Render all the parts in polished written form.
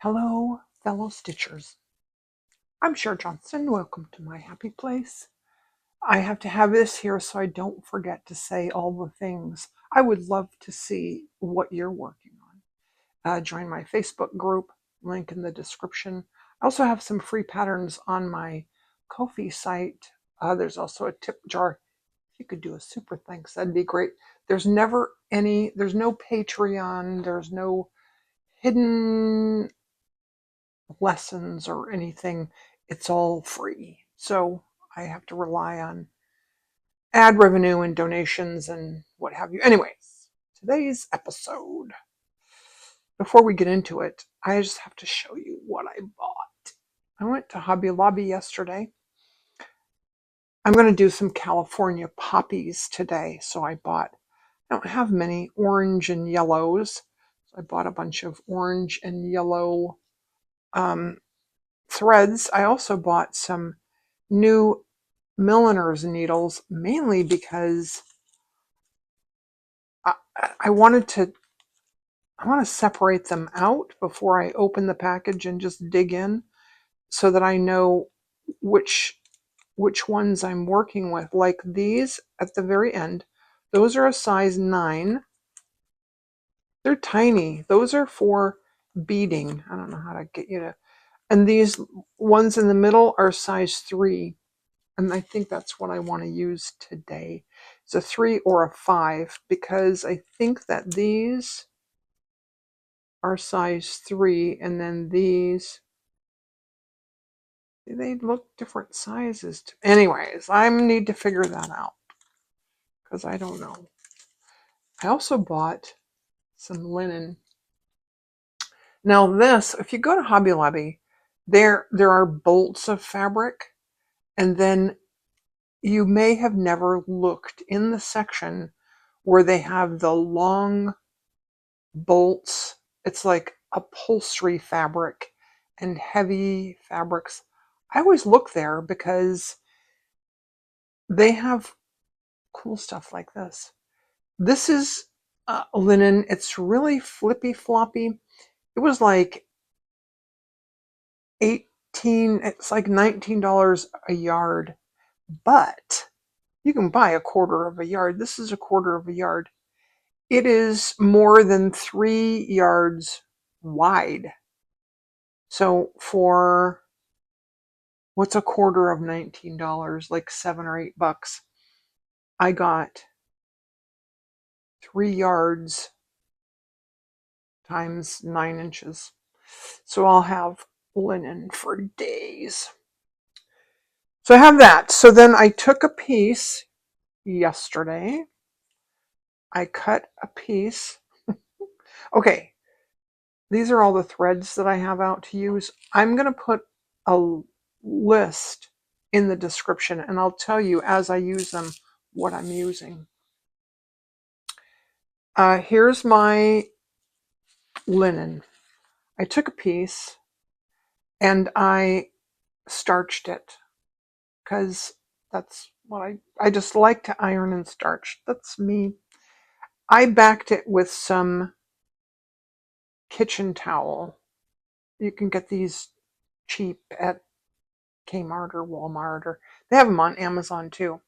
Hello, fellow Stitchers. I'm Cher Johnson. Welcome to my happy place. I have to have this here so I don't forget to say all the things. I would love to see what you're working on. Join my Facebook group, link in the description. I also have some free patterns on my Ko-fi site. There's also a tip jar. If you could do a super thanks, that'd be great. There's no Patreon, there's no hidden lessons or anything. It's all free. So I have to rely on ad revenue and donations and what have you. Anyways, today's episode, before we get into it, I just have to show you what I bought. I went to Hobby Lobby yesterday. I'm going to do some California poppies today. So I don't have many orange and yellows. So I bought a bunch of orange and yellow threads. I also bought some new milliner's needles, mainly because I, I wanted to separate them out before I open the package and just dig in so that I know which ones I'm working with. Like these at the very end, those are a size 9. They're tiny. Those are for beading. I don't know how to get you to. And these ones in the middle are size 3. And I think that's what I want to use today. It's a 3 or a 5 because I think that these are size 3 and then these, they look different sizes. Anyways, I need to figure that out because I don't know. I also bought some linen. Now this, if you go to Hobby Lobby, there are bolts of fabric, and then you may have never looked in the section where they have the long bolts. It's like upholstery fabric and heavy fabrics. I always look there because they have cool stuff like this. This is linen. It's really flippy floppy. It was like it's like $19 a yard, but you can buy a quarter of a yard. This is a quarter of a yard. It is more than 3 yards wide. So for what's a quarter of $19? Like $7 or $8. I got 3 yards times 9 inches. So I'll have linen for days. So I have that. So then I took a piece yesterday. I cut a piece. Okay, these are all the threads that I have out to use. I'm going to put a list in the description and I'll tell you as I use them what I'm using. Here's my linen. I took a piece and I starched it because that's what I just like to iron and starch. That's me. I backed it with some kitchen towel. You can get these cheap at Kmart or Walmart, or they have them on Amazon too.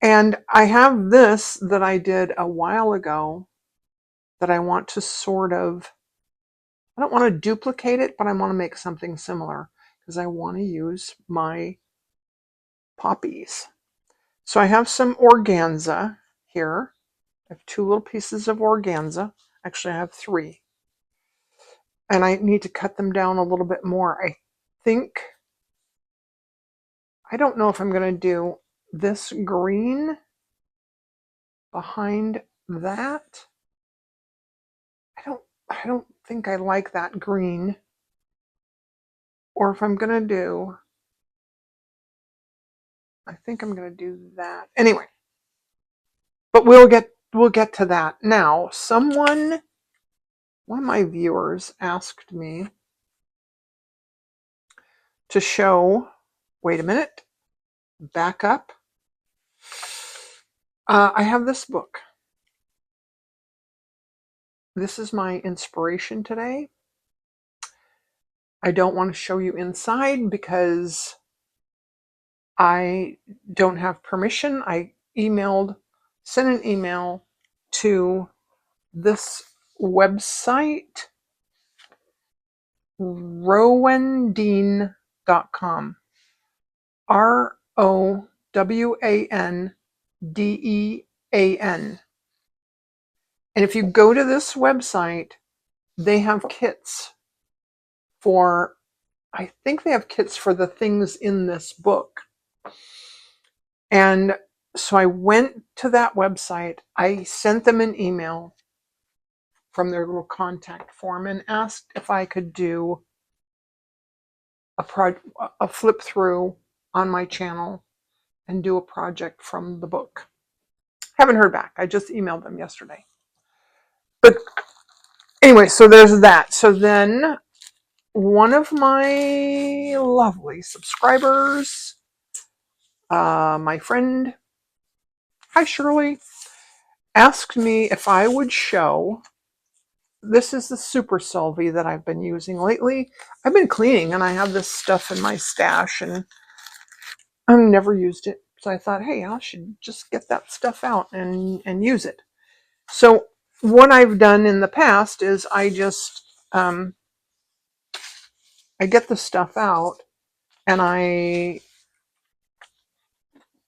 And I have this that I did a while ago that I want to I don't want to duplicate it, but I want to make something similar because I want to use my poppies. So I have some organza here. I have 2 little pieces of organza. Actually, I have 3. And I need to cut them down a little bit more. I don't know if I'm going to do this green behind that. I don't think I like that green. Or if I'm going to do, I think I'm going to do that. Anyway, but we'll get to that. Now, one of my viewers asked me to show, wait a minute, back up. I have this book. This is my inspiration today. I don't want to show you inside because I don't have permission. I sent an email to this website, rowandean.com. ROWANDEAN. And if you go to this website, they have kits for, I think they have kits for the things in this book. And so I went to that website. I sent them an email from their little contact form and asked if I could do a flip through on my channel and do a project from the book. Haven't heard back. I just emailed them yesterday. But anyway, so there's that. So then one of my lovely subscribers, my friend, hi Shirley, asked me if I would show. This is the Super Solvy that I've been using lately. I've been cleaning and I have this stuff in my stash and I've never used it. So I thought, hey, I should just get that stuff out and use it. So what I've done in the past is I just, I get the stuff out and I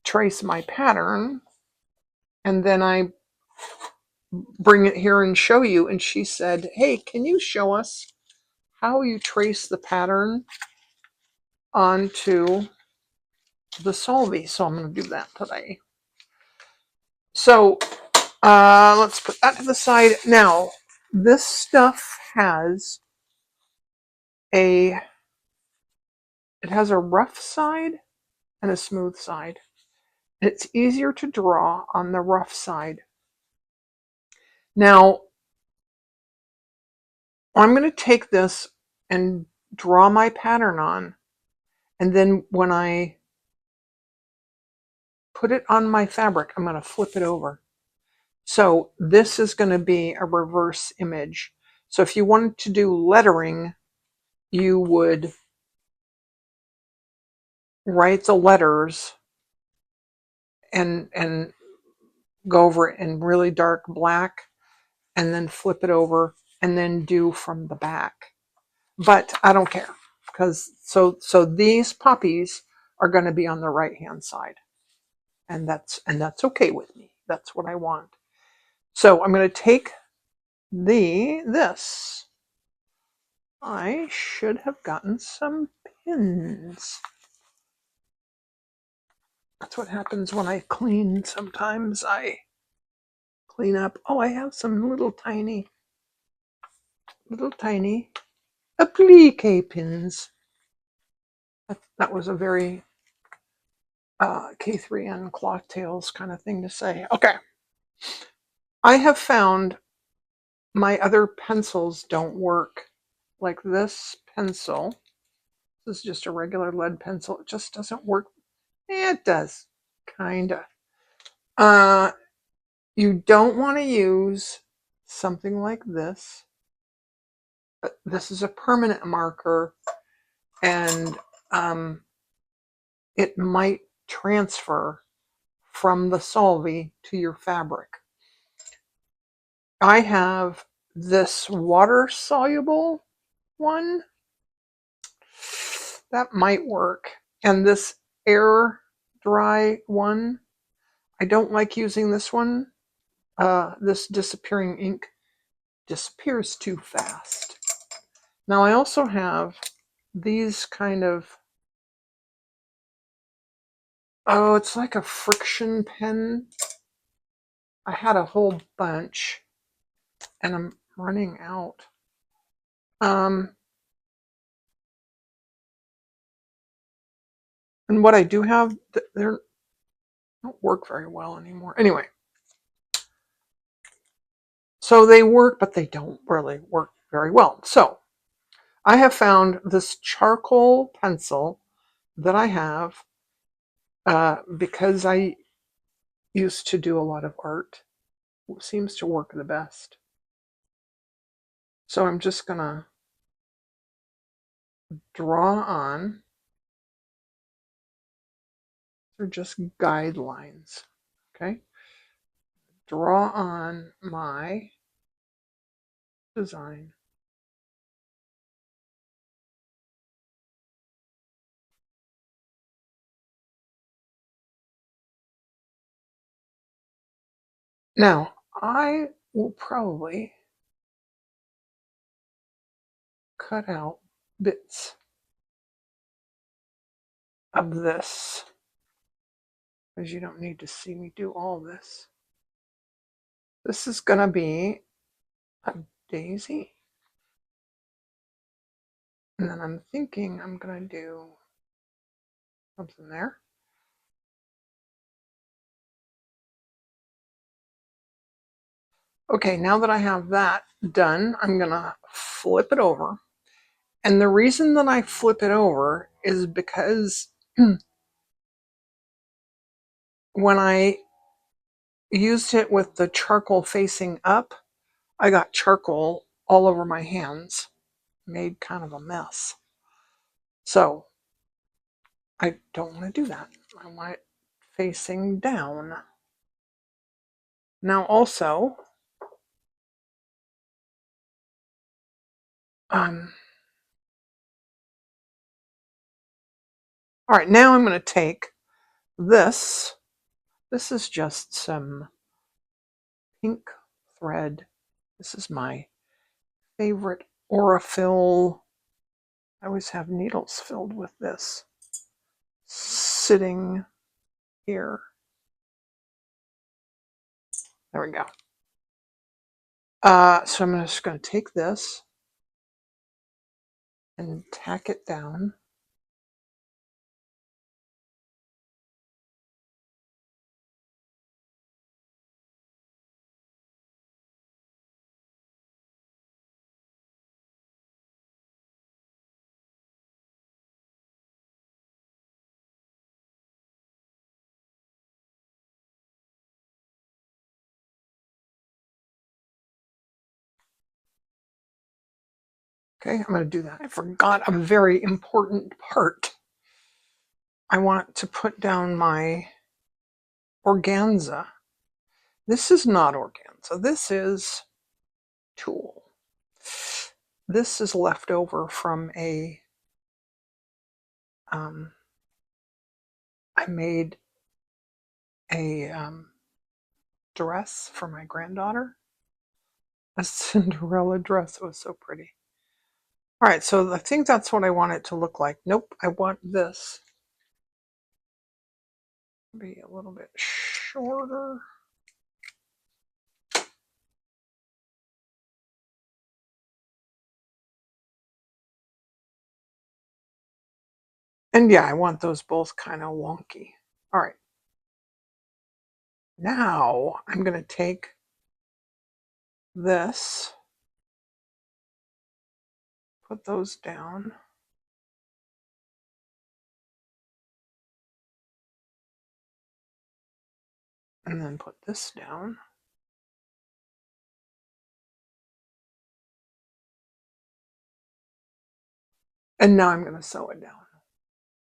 trace my pattern and then I bring it here and show you. And she said, hey, can you show us how you trace the pattern onto the Solvy? So I'm going to do that today. So let's put that to the side. Now, this stuff has it has a rough side and a smooth side. It's easier to draw on the rough side. Now, I'm going to take this and draw my pattern on. And then when I put it on my fabric, I'm going to flip it over. So this is going to be a reverse image. So if you wanted to do lettering, you would write the letters and go over it in really dark black and then flip it over and then do from the back. But I don't care because so these poppies are going to be on the right hand side. And that's okay with me. That's what I want. So I'm going to take this. I should have gotten some pins. That's what happens when I clean. Sometimes I clean up. Oh, I have some little tiny applique pins. That was a very K3N cloth tails kind of thing to say. Okay. I have found my other pencils don't work. Like this pencil. This is just a regular lead pencil. It just doesn't work. It does. Kinda. You don't want to use something like this. This is a permanent marker and it might transfer from the Solvy to your fabric. I have this water soluble one that might work, and this air dry one. I don't like using this one. This disappearing ink disappears too fast. Now I also have these kind of, oh, it's like a friction pen. I had a whole bunch and I'm running out. And what I do have, they don't work very well anymore. Anyway, so they work, but they don't really work very well. So I have found this charcoal pencil that I have because I used to do a lot of art. It seems to work the best. So I'm just gonna draw on, they're just guidelines, okay? Draw on my design. Now, I will probably cut out bits of this, because you don't need to see me do all this. This is going to be a daisy. And then I'm thinking I'm going to do something there. Okay, now that I have that done, I'm going to flip it over. And the reason that I flip it over is because when I used it with the charcoal facing up, I got charcoal all over my hands, made kind of a mess. So I don't want to do that. I want it facing down. Now also, all right, now I'm going to take this. This is just some pink thread. This is my favorite Aurifil. I always have needles filled with this sitting here. There we go. So I'm just going to take this and tack it down. Okay, I'm going to do that. I forgot a very important part. I want to put down my organza. This is not organza. This is tulle. This is left over from I made a dress for my granddaughter. A Cinderella dress. It was so pretty. All right, so I think that's what I want it to look like. Nope, I want this to be a little bit shorter. And yeah, I want those both kind of wonky. All right. Now I'm going to take this, put those down. And then put this down. And now I'm going to sew it down.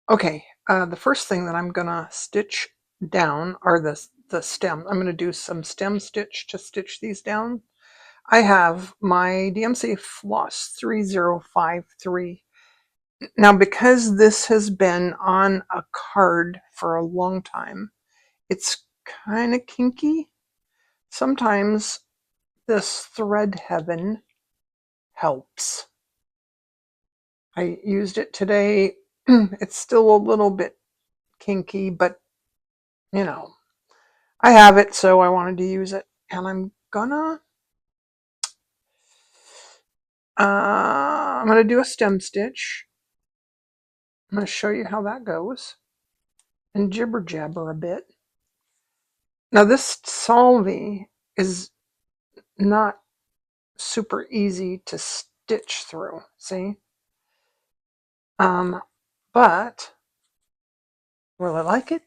Okay, the first thing that I'm going to stitch down are the stem. I'm going to do some stem stitch to stitch these down. I have my DMC Floss 3053. Now, because this has been on a card for a long time, it's kind of kinky. Sometimes this thread heaven helps. I used it today. It's still a little bit kinky, but you know, I have it, so I wanted to use it. And I'm gonna do a stem stitch. I'm gonna show you how that goes and jibber jabber a bit. Now this Solvy is not super easy to stitch through, see? But really like it.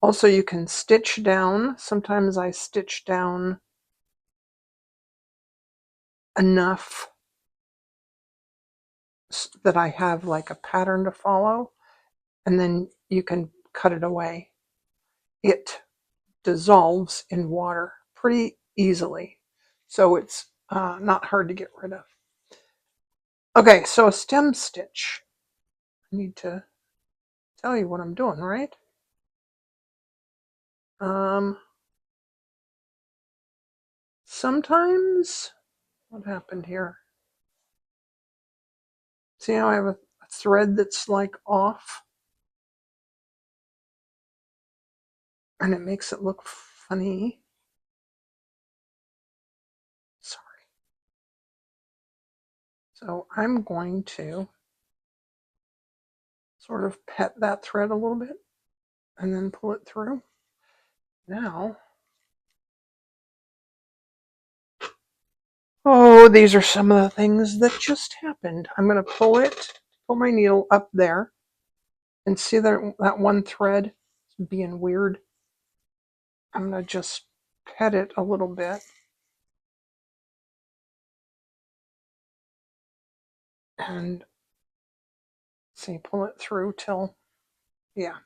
Also, you can stitch down. Sometimes I stitch down enough that I have like a pattern to follow, and then you can cut it away. It dissolves in water pretty easily, so it's not hard to get rid of. Okay, so a stem stitch. I need to tell you what I'm doing, right? Sometimes, what happened here? See how I have a thread that's like off? And it makes it look funny. Sorry. So I'm going to sort of pet that thread a little bit and then pull it through. Now, oh, these are some of the things that just happened. I'm going to pull my needle up there, and see that one thread is being weird. I'm going to just pet it a little bit. And see, pull it through till, yeah.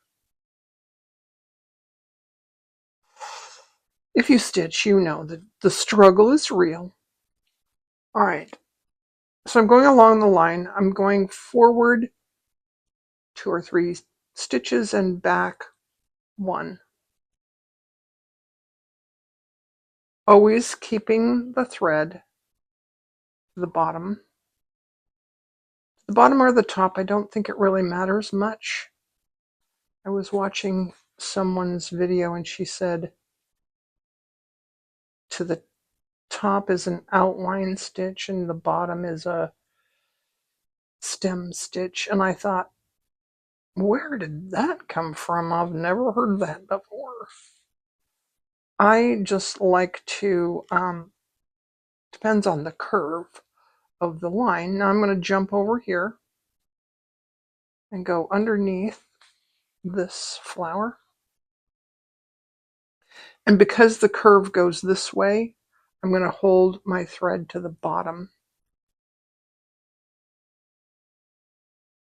If you stitch, you know that the struggle is real. All right. So I'm going along the line. I'm going forward 2 or 3 stitches and back 1. Always keeping the thread to the bottom. The bottom or the top, I don't think it really matters much. I was watching someone's video and she said to the top is an outline stitch and the bottom is a stem stitch. And I thought, where did that come from? I've never heard that before. I just like to, depends on the curve of the line. Now I'm going to jump over here and go underneath this flower. And because the curve goes this way, I'm going to hold my thread to the bottom.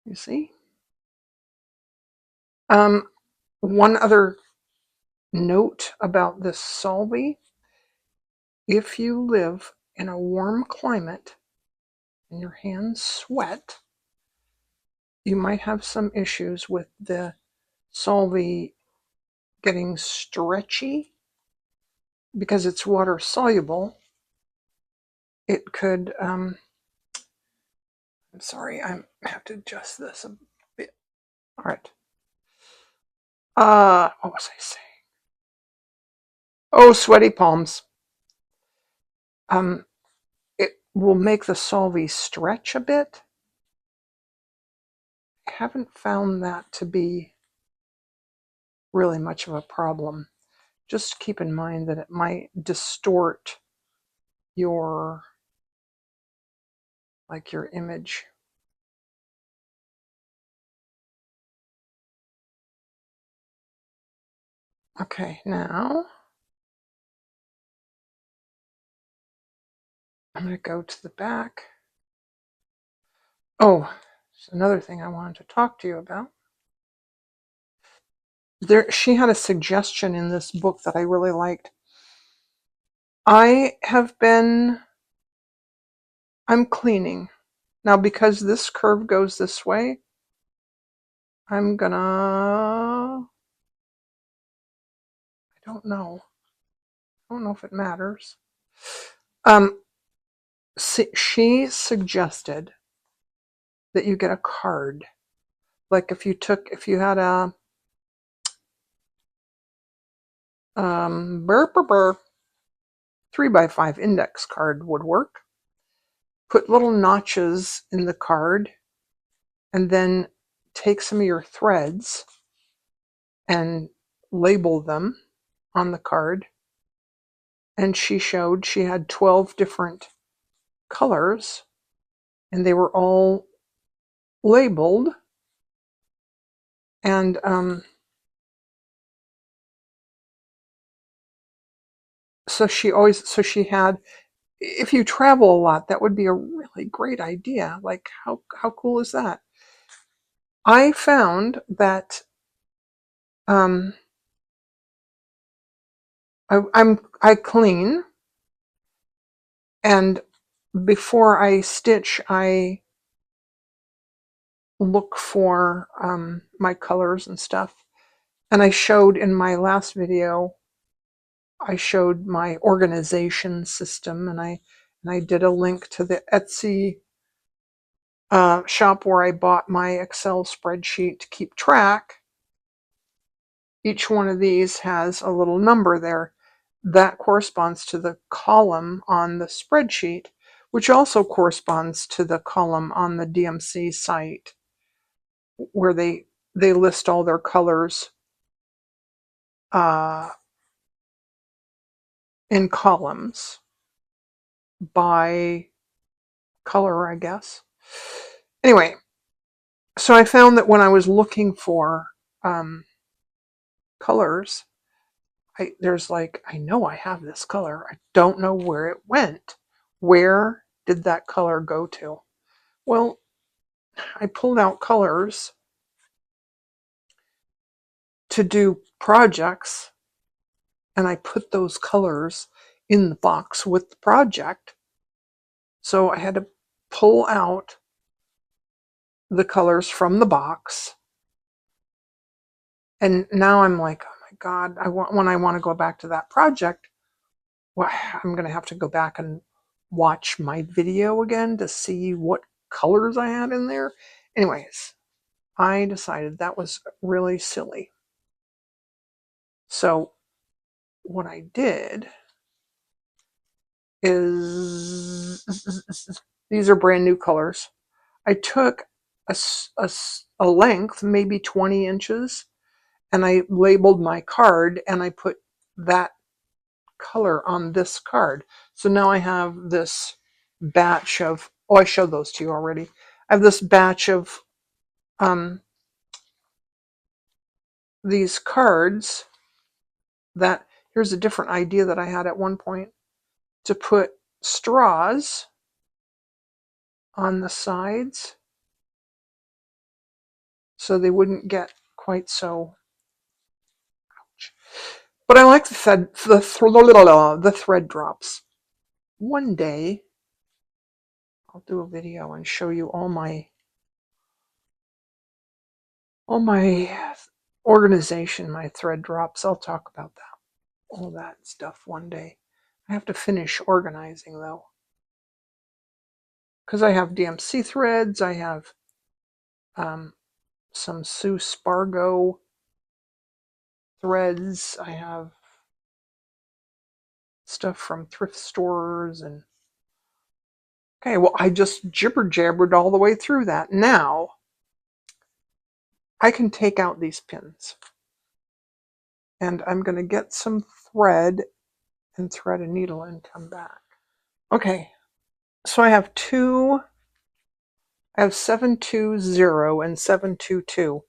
You see? One other note about this Solvy. If you live in a warm climate and your hands sweat, you might have some issues with the Solvy getting stretchy because it's water soluble. It could, I'm sorry, I have to adjust this a bit. All right. What was I saying? Oh, sweaty palms. It will make the Solvy stretch a bit. I haven't found that to be really much of a problem. Just keep in mind that it might distort your image. Okay, now I'm going to go to the back. Oh, there's another thing I wanted to talk to you about. She had a suggestion in this book that I really liked. I'm cleaning. Now, because this curve goes this way, I don't know. I don't know if it matters. She suggested that you get a card. Like if you had a 3x5 index card would work. Put little notches in the card and then take some of your threads and label them on the card. And she showed she had 12 different colors and they were all labeled. And so she had, if you travel a lot, that would be a really great idea. Like, how cool is that? I found that um, I clean, and before I stitch, I look for my colors and stuff. And I showed in my last video, I showed my organization system, and I did a link to the Etsy shop where I bought my Excel spreadsheet to keep track. Each one of these has a little number there that corresponds to the column on the spreadsheet, which also corresponds to the column on the DMC site where they list all their colors uh, in columns by color, I guess. Anyway, so I found that when I was looking for colors, there's like, I know I have this color. I don't know where it went. Where did that color go to? Well, I pulled out colors to do projects, and I put those colors in the box with the project. So I had to pull out the colors from the box. And now I'm like, oh my God, when I want to go back to that project, well, I'm going to have to go back and watch my video again to see what colors I had in there. Anyways, I decided that was really silly. So what I did is, these are brand new colors. I took a length, maybe 20 inches, and I labeled my card, and I put that color on this card. So now I have this batch of, oh, I showed those to you already. I have this batch of these cards that, here's a different idea that I had at one point, to put straws on the sides so they wouldn't get quite so, ouch. But I like the thread drops. One day I'll do a video and show you all my organization, my thread drops. I'll talk about that, all that stuff one day. I have to finish organizing though, because I have DMC threads. I have some Sue Spargo threads. I have stuff from thrift stores, and okay, well, I just jibber jabbered all the way through that. Now I can take out these pins, and I'm going to get some thread and thread a needle and come back. Okay, so I have 720 and 722.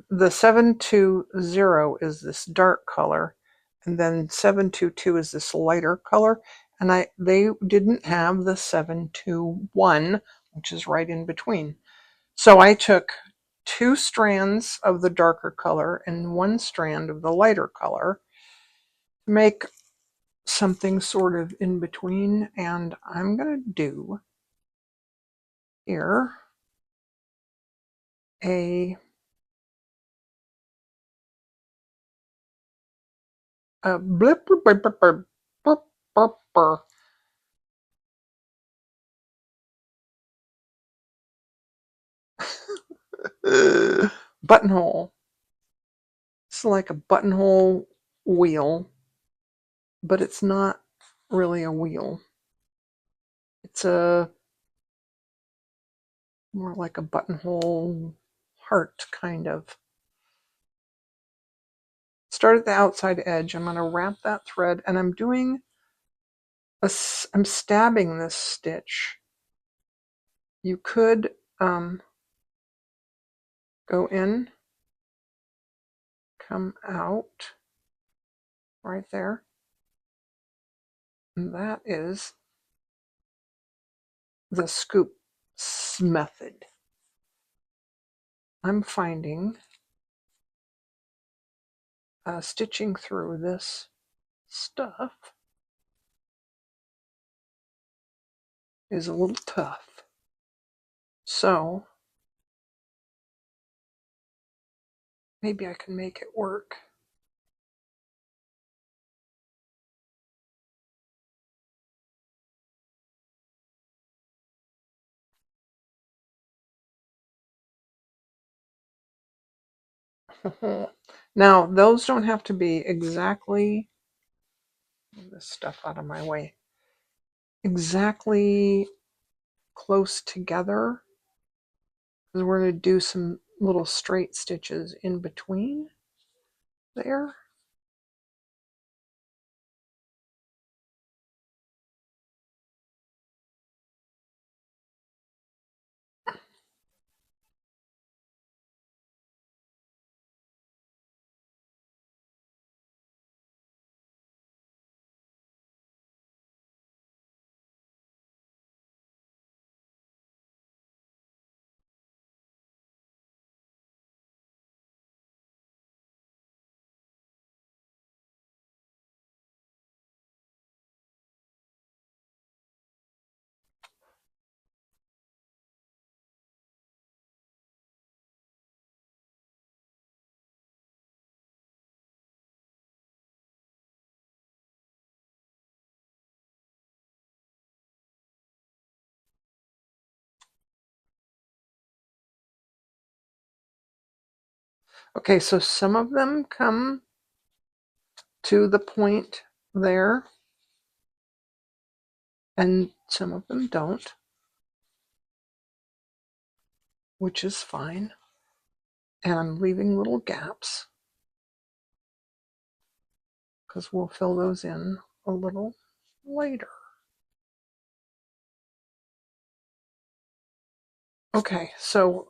The 720 is this dark color, and then 722 is this lighter color, and they didn't have the 721, which is right in between. So I took 2 strands of the darker color and 1 strand of the lighter color to make something sort of in between, and I'm going to do here a blip, blip, blip, blip, blip, blip, blip, blip. Buttonhole. It's like a buttonhole wheel, but it's not really a wheel. It's a more like a buttonhole heart, kind of. Start at the outside edge. I'm going to wrap that thread, and I'm stabbing this stitch. You could go in, come out right there, And that is the scoop method. I'm finding stitching through this stuff is a little tough. So maybe I can make it work. Now, those don't have to be exactly, move this stuff out of my way, exactly close together, because we're going to do some little straight stitches in between there. Okay, so some of them come to the point there, and some of them don't, which is fine. And I'm leaving little gaps because we'll fill those in a little later. Okay, so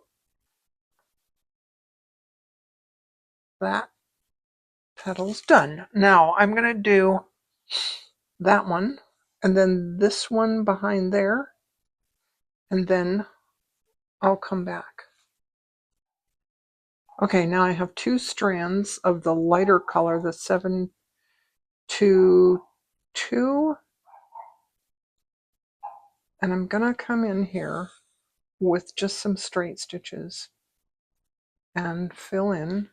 that petal's done. Now I'm going to do that one, and then this one behind there, and then I'll come back. Okay, now I have 2 strands of the lighter color, the 722, and I'm going to come in here with just some straight stitches and fill in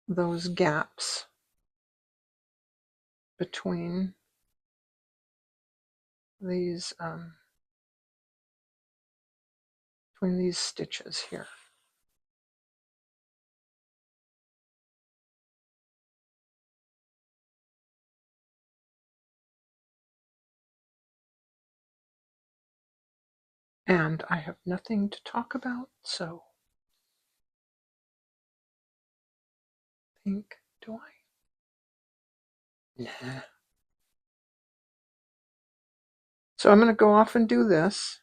those gaps between these stitches here. And I have nothing to talk about, so think, do I? Nah. So I'm going to go off and do this.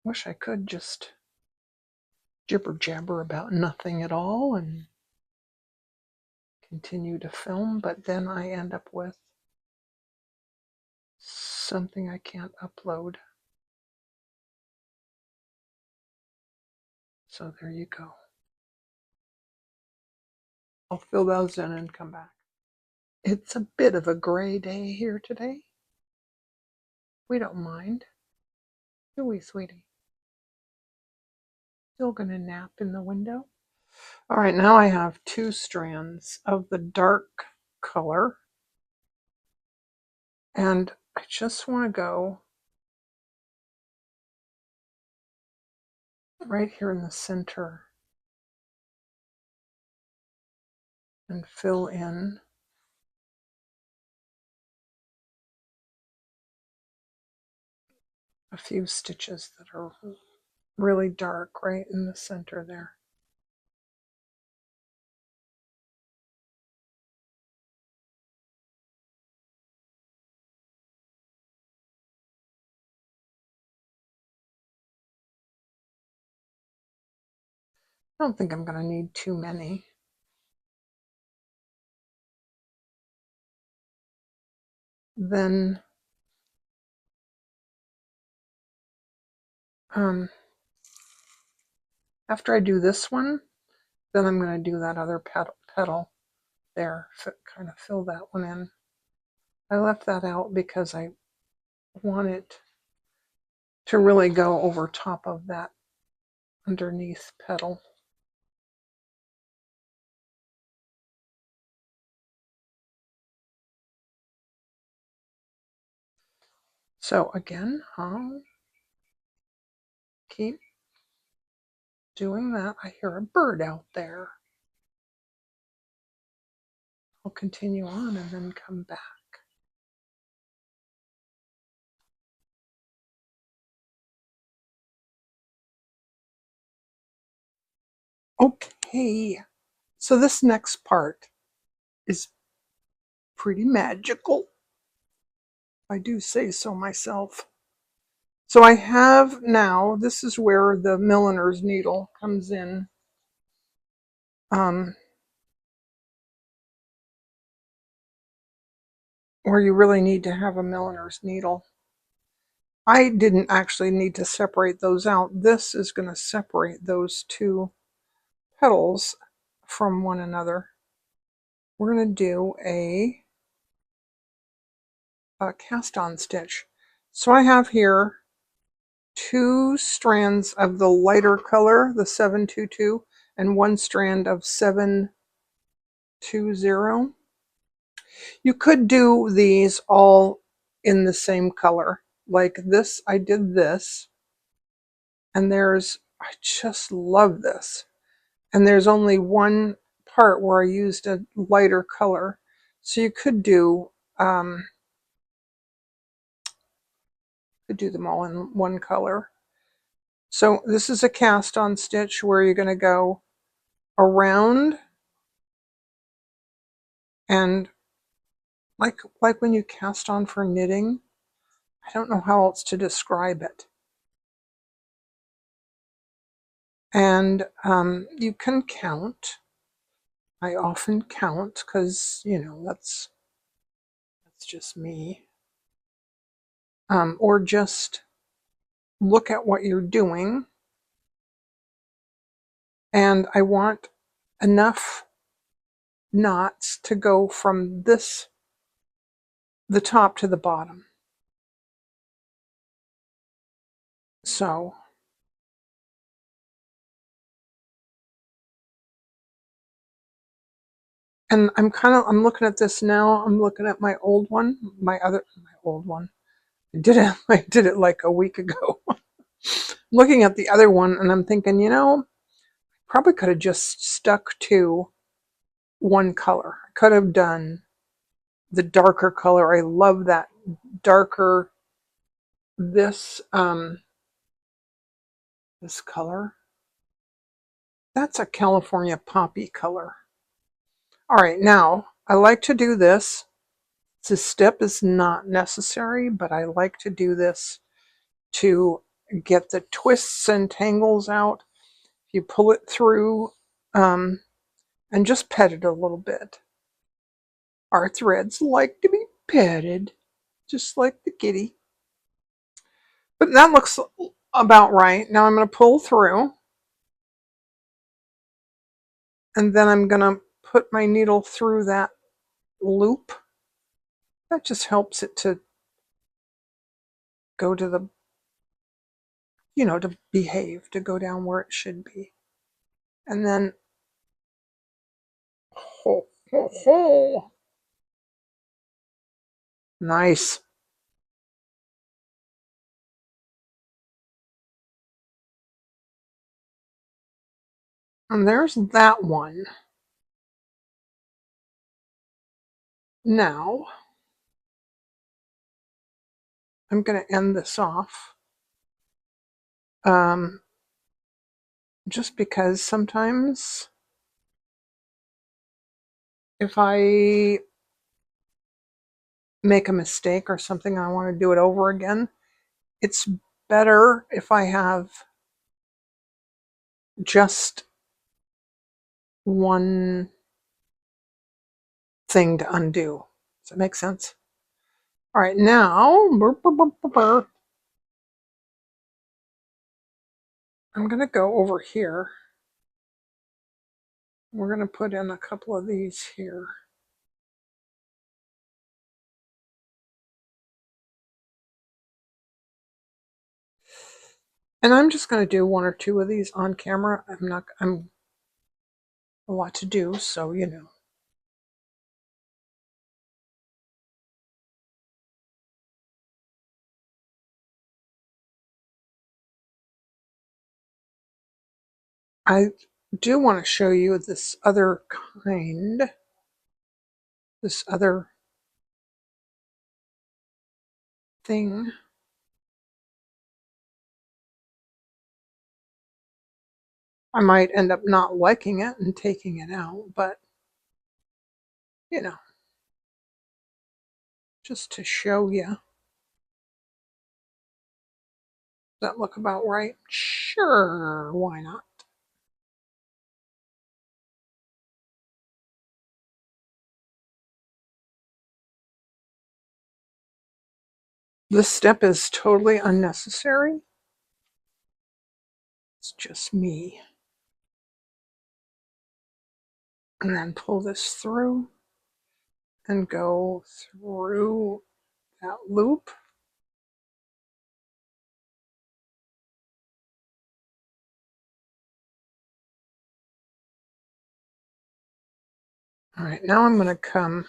Wish I could just jibber jabber about nothing at all and continue to film, but then I end up with something I can't upload. So there you go. I'll fill those in and come back. It's a bit of a gray day here today. We don't mind. Do we, sweetie? Still gonna nap in the window. All right, now I have 2 strands of the dark color, and I just want to go right here in the center and fill in a few stitches that are really dark right in the center there. I don't think I'm going to need too many. Then after I do this one, then I'm going to do that other petal there, kind of fill that one in. I left that out because I want it to really go over top of that underneath petal. So again, I'll keep doing that. I hear a bird out there. I'll continue on and then come back. Okay, so this next part is pretty magical. I do say so myself. So I have now, this is where the milliner's needle comes in. Where you really need to have a milliner's needle. I didn't actually need to separate those out. This is going to separate those two petals from one another. We're going to do a cast on stitch. So I have here 2 strands of the lighter color, the 722, and 1 strand of 720. You could do these all in the same color. Like this, I did this, and I just love this. And there's only one part where I used a lighter color. So you could do them all in one color. So this is a cast on stitch where you're going to go around, and like when you cast on for knitting, I don't know how else to describe it. And you can count. I often count because, you know, that's just me. Or just look at what you're doing. And I want enough knots to go from the top to the bottom. So and I'm looking at this now. I'm looking at my old one, my old one. I did it like a week ago. Looking at the other one, and I'm thinking, you know, probably could have just stuck to one color. I could have done the darker color. I love that darker, this color. That's a California poppy color. All right, now I like to do this. This step is not necessary, but I like to do this to get the twists and tangles out. You pull it through and just pet it a little bit. Our threads like to be petted, just like the kitty. But that looks about right. Now I'm going to pull through, and then I'm going to put my needle through that loop. That just helps it to go to the, you know, to behave, to go down where it should be. And then, ho, ho, ho. Nice. And there's that one. Now, I'm going to end this off. Just because sometimes if I make a mistake or something and I want to do it over again, it's better if I have just one thing to undo. Does that make sense? All right, now I'm going to go over here. We're going to put in a couple of these here. And I'm just going to do one or two of these on camera. I'm a lot to do, so you know. I do want to show you this other kind, this other thing. I might end up not liking it and taking it out, but you know, just to show you. Does that look about right? Sure, why not? This step is totally unnecessary. It's just me. And then pull this through and go through that loop. All right, now I'm going to come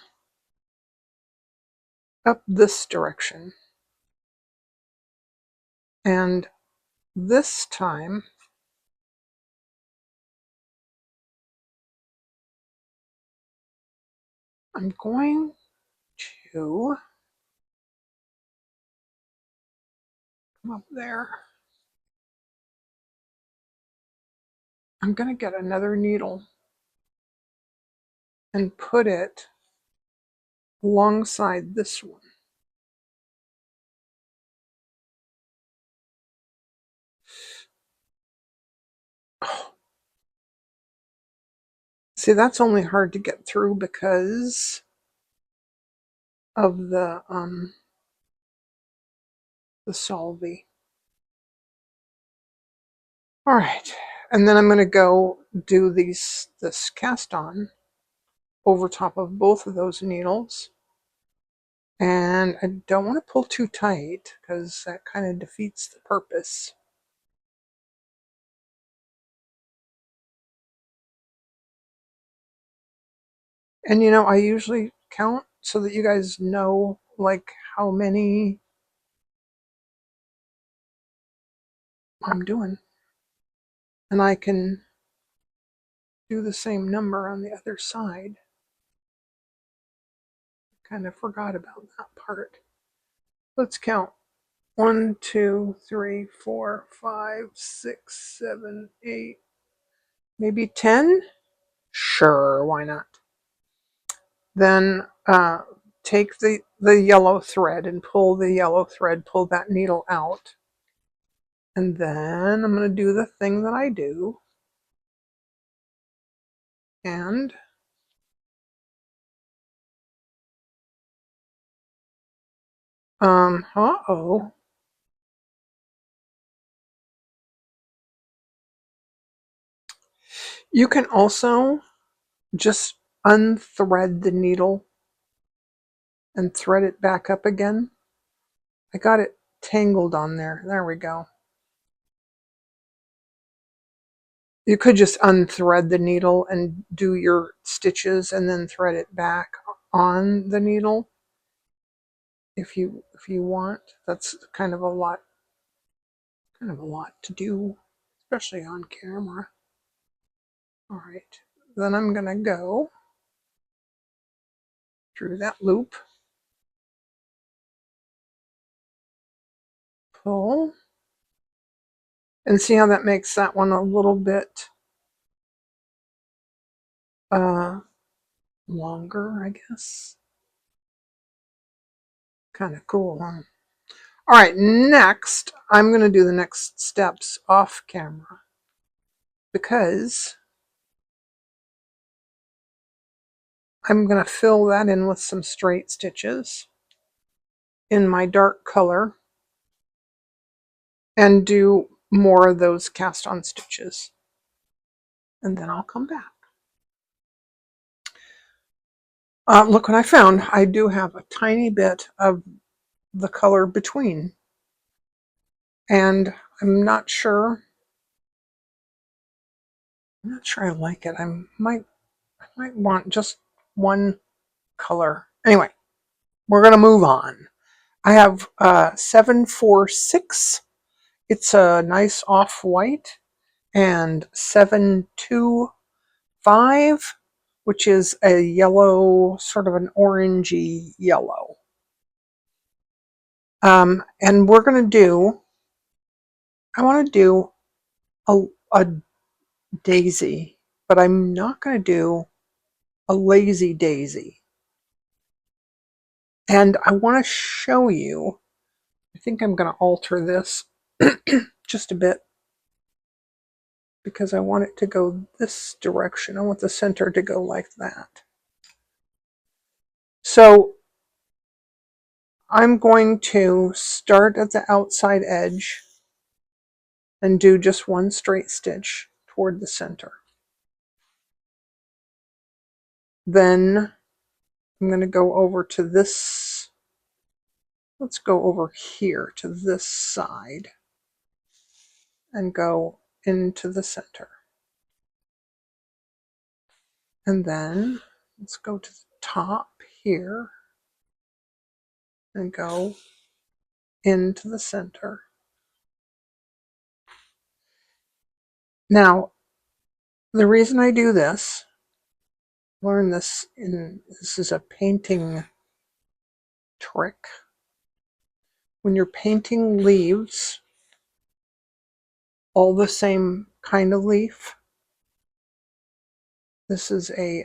up this direction. And this time, I'm going to come up there. I'm going to get another needle and put it alongside this one. Oh. See, that's only hard to get through because of the Solvy. All right, and then I'm going to go do this cast on over top of both of those needles. And I don't want to pull too tight because that kind of defeats the purpose. And you know, I usually count so that you guys know like how many I'm doing. And I can do the same number on the other side. Kind of forgot about that part. Let's count. 1, 2, 3, 4, 5, 6, 7, 8, maybe 10? Sure, why not? Then take the yellow thread and pull the yellow thread, pull that needle out. And then I'm going to do the thing that I do. And uh-oh. You can also just unthread the needle and thread it back up again. I got it tangled on there. There we go. You could just unthread the needle and do your stitches and then thread it back on the needle if you want. That's kind of a lot to do, especially on camera. All right, then I'm gonna go through that loop, pull, and see how that makes that one a little bit longer, I guess. Kind of cool, huh? All right, next, I'm going to do the next steps off camera because I'm going to fill that in with some straight stitches in my dark color and do more of those cast on stitches. And then I'll come back. Look what I found. I do have a tiny bit of the color between. And I'm not sure I like it. I might want just one color. Anyway, we're going to move on. I have 746. It's a nice off-white. And 725, which is a yellow, sort of an orangey yellow. And we're going to do, I want to do a daisy, but I'm not going to do a lazy daisy. And I want to show you, I think I'm going to alter this just a bit because I want it to go this direction. I want the center to go like that. So I'm going to start at the outside edge and do just one straight stitch toward the center. Then I'm going to go over to this, let's go over here to this side and go into the center. And then let's go to the top here and go into the center. Now, the reason I do this, learn this this is a painting trick. When you're painting leaves, all the same kind of leaf, this is a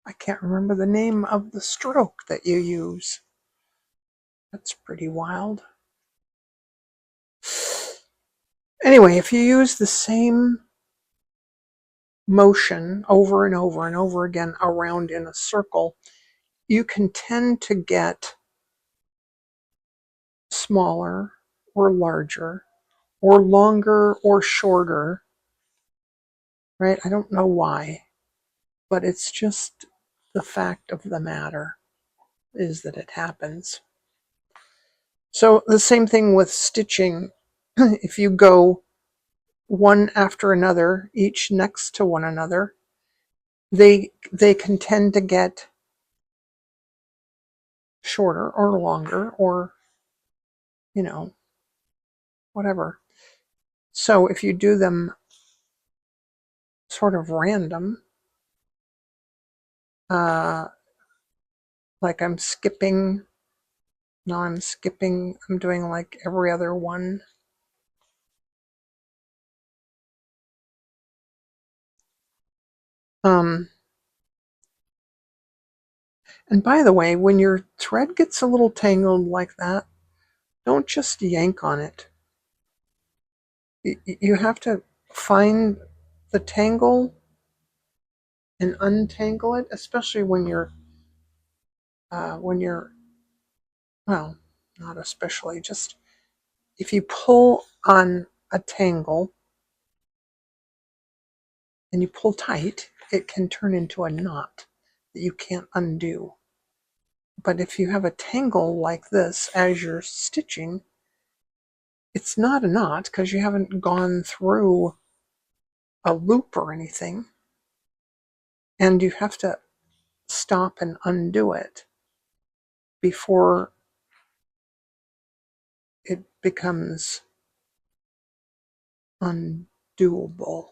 I can't remember the name of the stroke that you use. That's pretty wild. Anyway, if you use the same motion over and over and over again around in a circle, you can tend to get smaller or larger or longer or shorter, right? I don't know why, but it's just the fact of the matter is that it happens. So the same thing with stitching. If you go one after another, each next to one another, they can tend to get shorter or longer or, you know, whatever. So if you do them sort of random, like I'm skipping, I'm doing like every other one. And by the way, when your thread gets a little tangled like that, don't just yank on it. You have to find the tangle and untangle it, especially when you're, well, not especially, just if you pull on a tangle and you pull tight, it can turn into a knot that you can't undo. But if you have a tangle like this as you're stitching, it's not a knot because you haven't gone through a loop or anything. And you have to stop and undo it before it becomes undoable.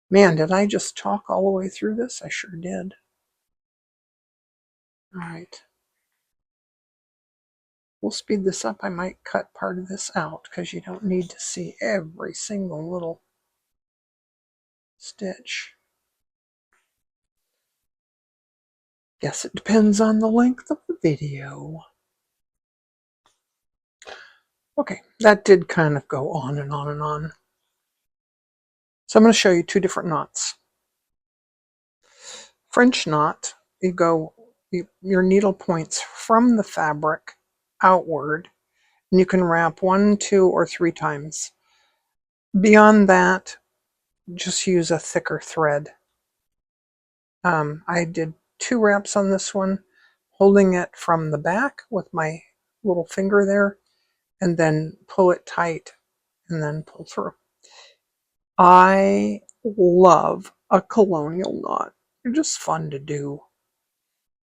Man, did I just talk all the way through this? I sure did. All right. We'll speed this up. I might cut part of this out because you don't need to see every single little stitch. Guess it depends on the length of the video. Okay, that did kind of go on and on and on. So I'm going to show you two different knots. French knot, your needle points from the fabric outward, and you can wrap 1, 2, or 3 times. Beyond that, just use a thicker thread. I did 2 wraps on this one, holding it from the back with my little finger there, and then pull it tight and then pull through. I love a colonial knot. They're just fun to do.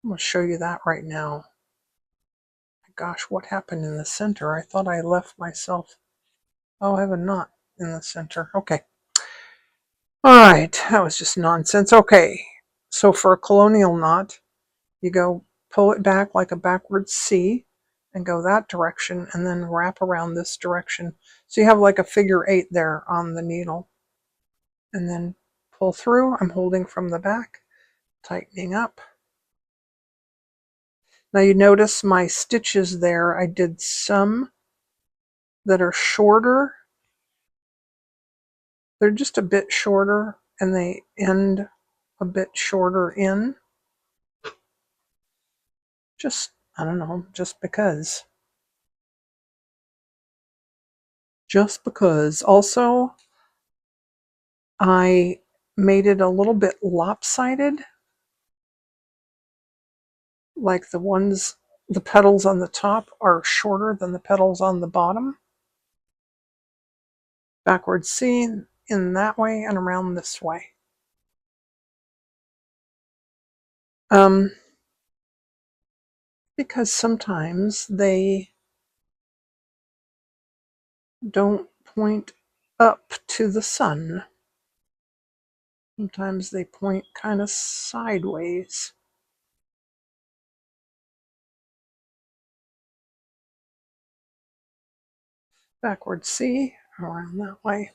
I'm going to show you that right now. Gosh, what happened in the center? I thought I left myself. Oh, I have a knot in the center. Okay. All right, that was just nonsense. Okay, so for a colonial knot, you go pull it back like a backwards C and go that direction and then wrap around this direction. So you have like a figure 8 there on the needle. And then pull through. I'm holding from the back, tightening up. Now you notice my stitches there, I did some that are shorter. They're just a bit shorter and they end a bit shorter in. Just, I don't know, just because. Just because. Also, I made it a little bit lopsided. Like the petals on the top are shorter than the petals on the bottom. Backward C in that way and around this way. Because sometimes they don't point up to the sun. Sometimes they point kind of sideways. Backward C, around that way.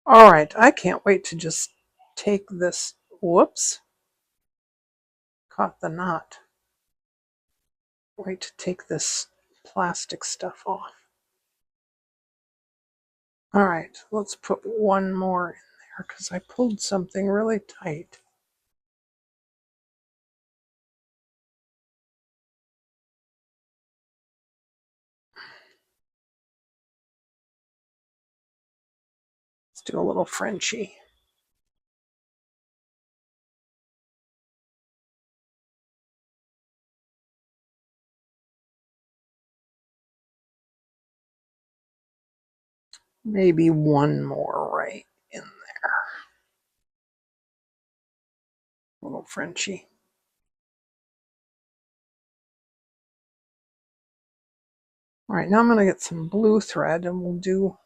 All right, I can't wait to just take this, whoops, caught the knot. Wait to take this plastic stuff off. All right, let's put one more in there because I pulled something really tight. Let's do a little Frenchy. Maybe one more right in there. A little Frenchy. All right, now I'm going to get some blue thread and we'll do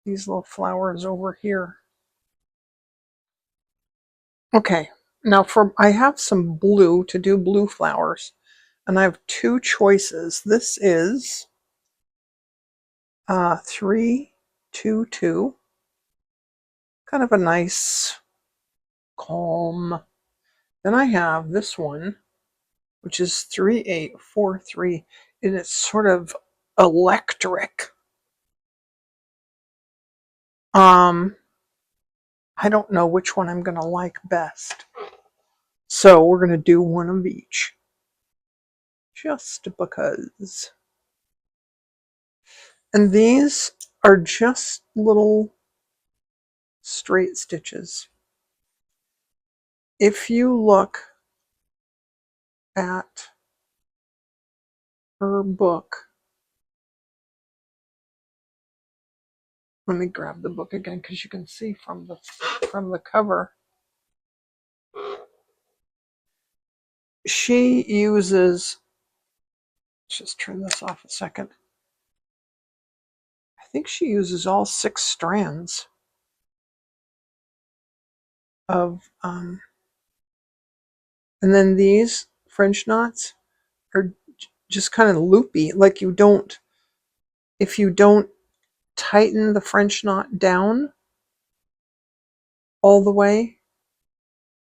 these little flowers over here. Okay, now I have some blue to do blue flowers, and I have 2 choices. This is 3, 2, 2, kind of a nice, calm. Then I have this one, which is 3, 8, 4, 3, and it's sort of electric. I don't know which one I'm going to like best. So we're going to do one of each. Just because. And these are just little straight stitches. If you look at her book, let me grab the book again because you can see from the cover. She uses, let's just turn this off a second. I think she uses all 6 strands of, and then these French knots are just kind of loopy. Like if you don't tighten the French knot down all the way,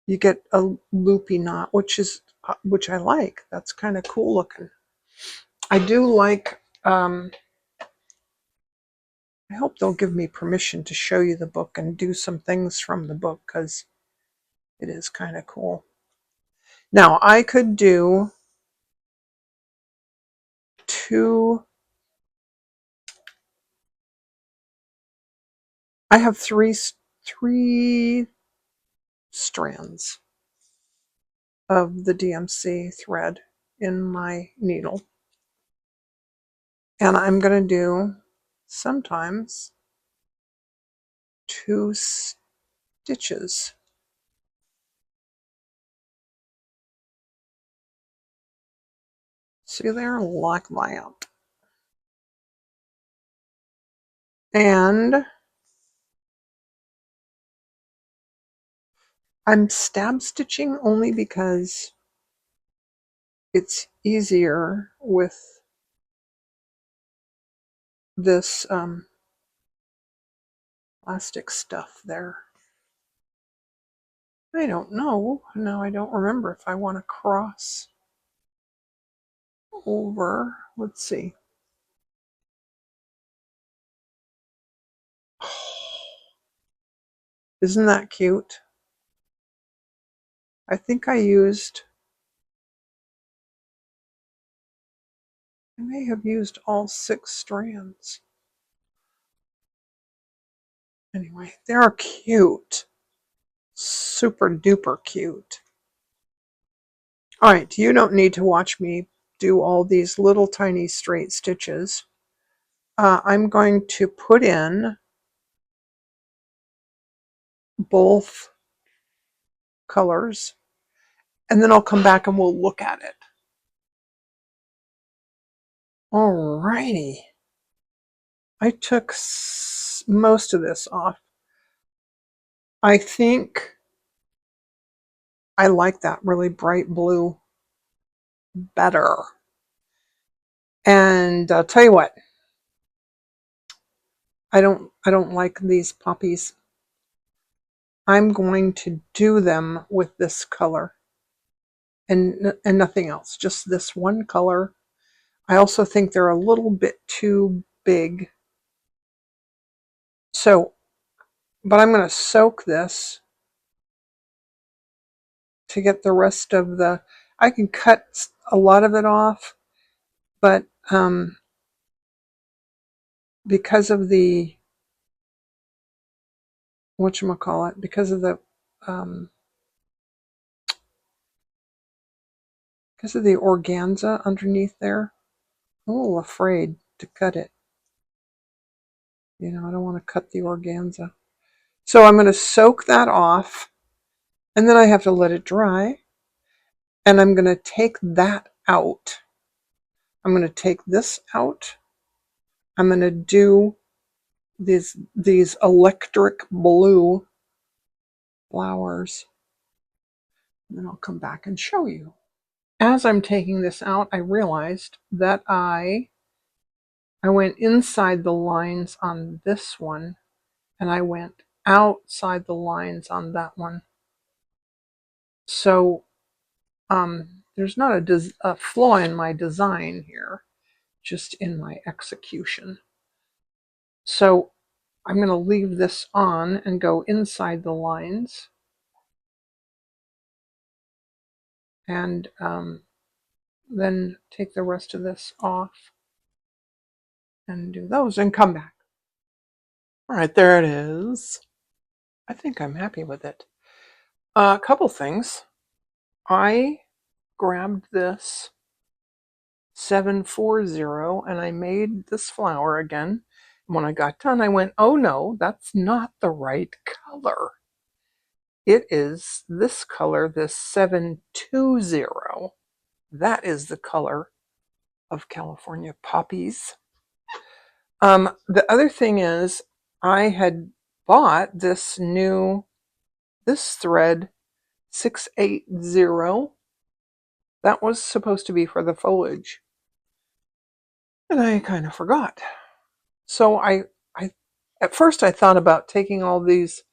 you get a loopy knot, which I like. That's kind of cool looking. I do like, I hope they'll give me permission to show you the book and do some things from the book because it is kind of cool. Now, I could do I have three strands of the DMC thread in my needle. And I'm going to do sometimes 2 stitches. See there, like that. And I'm stab stitching only because it's easier with this plastic stuff there. I don't know. Now I don't remember if I want to cross over. Let's see. Isn't that cute? I think I may have used all 6 strands. Anyway, they're cute. Super duper cute. All right, you don't need to watch me do all these little tiny straight stitches. I'm going to put in both colors and then I'll come back and we'll look at it. All righty. I took most of this off. I think I like that really bright blue better. And I'll tell you what, I don't like these poppies. I'm going to do them with this color and nothing else, just this one color. I also think they're a little bit too big. So, but I'm going to soak this to get the rest of the, I can cut a lot of it off, but because of the, whatchamacallit, because of the organza underneath there, I'm a little afraid to cut it. You know, I don't want to cut the organza. So I'm going to soak that off, and then I have to let it dry, and I'm going to take that out. I'm going to take this out. I'm going to do these electric blue flowers, and then I'll come back and show you. As I'm taking this out, I realized that I went inside the lines on this one, and I went outside the lines on that one. So there's not a flaw in my design here, just in my execution. So I'm going to leave this on and go inside the lines. And then take the rest of this off and do those and come back. All right, there it is. I think I'm happy with it. A couple things. I grabbed this 740 and I made this flower again. When I got done, I went, oh no, that's not the right color. It is this color, this 720. That is the color of California poppies. The other thing is I had bought this thread 680. That was supposed to be for the foliage. And I kind of forgot. So I at first I thought about taking all these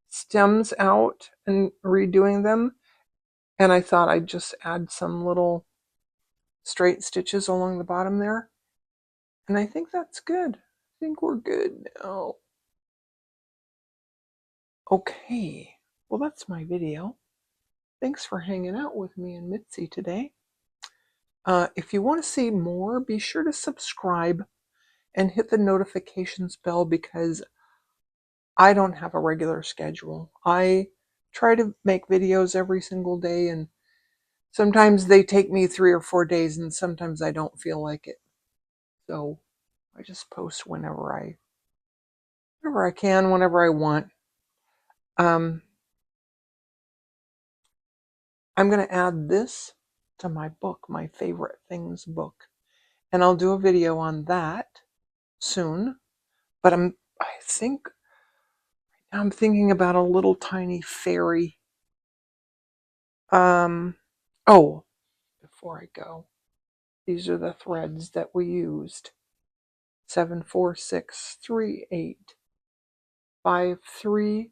stems out and redoing them. And I thought I'd just add some little straight stitches along the bottom there. And I think that's good. I think we're good now. Okay, well that's my video. Thanks for hanging out with me and Mitzi today. If you want to see more, be sure to subscribe and hit the notifications bell because I don't have a regular schedule. I try to make videos every single day, and sometimes they take me 3 or 4 days, and sometimes I don't feel like it. So I just post whenever I can, whenever I want. I'm going to add this to my book, my favorite things book, and I'll do a video on that soon. But I think I'm thinking about a little tiny fairy. Oh, before I go, these are the threads that we used. 7463853.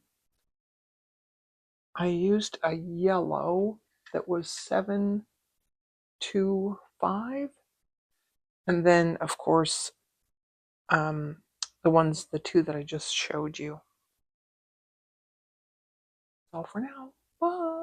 I used a yellow that was 725, and then of course the two that I just showed you. All for now. Bye.